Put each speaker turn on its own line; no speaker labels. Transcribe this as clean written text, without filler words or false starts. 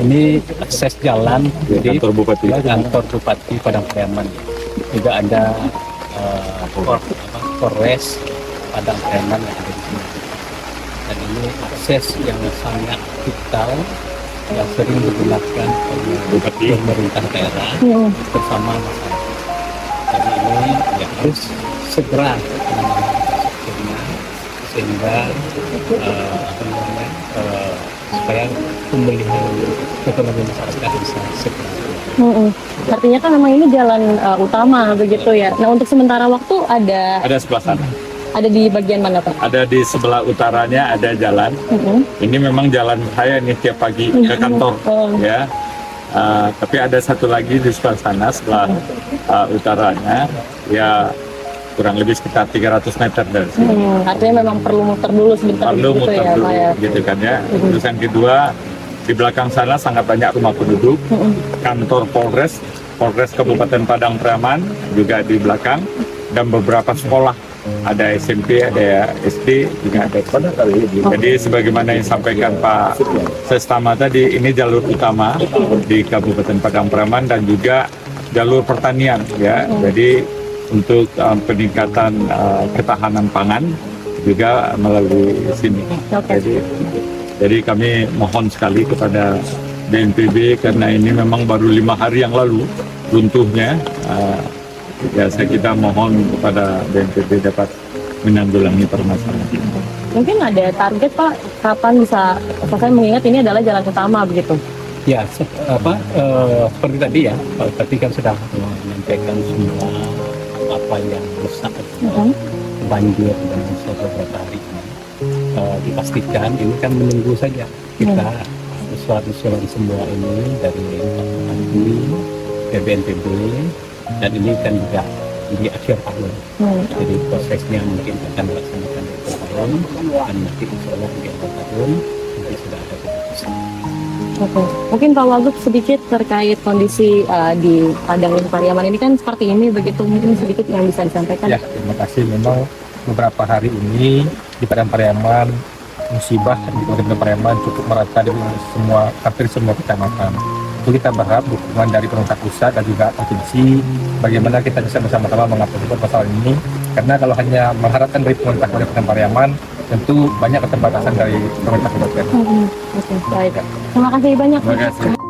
Ini akses jalan di
kantor Bupati.
kantor Bupati Padang Pariaman. Juga ada Polres Padang Pariaman yang ada di sini. Dan ini akses yang sangat vital yang sering digunakan oleh pemerintah daerah bersama masyarakat. Jadi ini ya harus segera penanganan infrastrukturnya sehingga supaya pemulihan ekonomi masyarakat bisa segera.
Artinya kan memang ini jalan utama begitu ya. Nah untuk sementara waktu
Ada sebelah sana.
ada di bagian mana Pak?
Ada di sebelah utaranya ada jalan. Ini memang jalan saya ini tiap pagi ke kantor, ya. Tapi ada satu lagi di sebelah sana, sebelah utaranya, ya kurang lebih sekitar 300 meter dari sini.
Artinya memang perlu muter dulu sebentar
Perlu
gitu
muter
ya
dulu,
Pak ya.
gitu kan ya. Terus yang kedua, di belakang sana sangat banyak rumah penduduk, kantor Polres Kabupaten Padang Pariaman juga di belakang, dan beberapa sekolah. Ada SMP, ada SD, juga ada. Jadi sebagaimana yang disampaikan Pak Sestama tadi, ini jalur utama di Kabupaten Padang Pariaman dan juga jalur pertanian, ya. Jadi untuk peningkatan ketahanan pangan juga melalui sini. Jadi kami mohon sekali kepada BNPB karena ini memang baru 5 hari yang lalu runtuhnya. Ya kita mohon kepada BNPB dapat menanggulangi permasalahan.
Mungkin ada target Pak kapan bisa selesai, mengingat ini adalah jalan utama begitu.
Ya, seperti tadi ya, Pak Bupati kan sudah menyampaikan semua apa yang rusak, banjir dan beberapa hari ini. Dipastikan ini kan menunggu saja kita usulan semua ini dari Pak Bupati, BNPB, dan ini kan juga di akhir tahun. Jadi prosesnya mungkin akan dilaksanakan di akhir tahun dan nanti insyaallah di akhir tahun nanti sudah ada keputusan.
Mungkin Pak Wagub sedikit terkait kondisi di Padang Pariaman ini kan seperti ini begitu, mungkin sedikit yang bisa disampaikan.
Ya, terima kasih. Memang beberapa hari ini di Padang Pariaman musibah di Padang Pariaman cukup merata di hampir semua kecamatan. Itu kita berharap dukungan dari pemerintah pusat dan juga provinsi bagaimana kita bisa bersama-sama mengatasi masalah ini, karena kalau hanya mengharapkan dari pemerintah Kabupaten Pariaman tentu banyak keterbatasan dari pemerintah kabupaten.
Baik. Terima kasih banyak.
Terima kasih.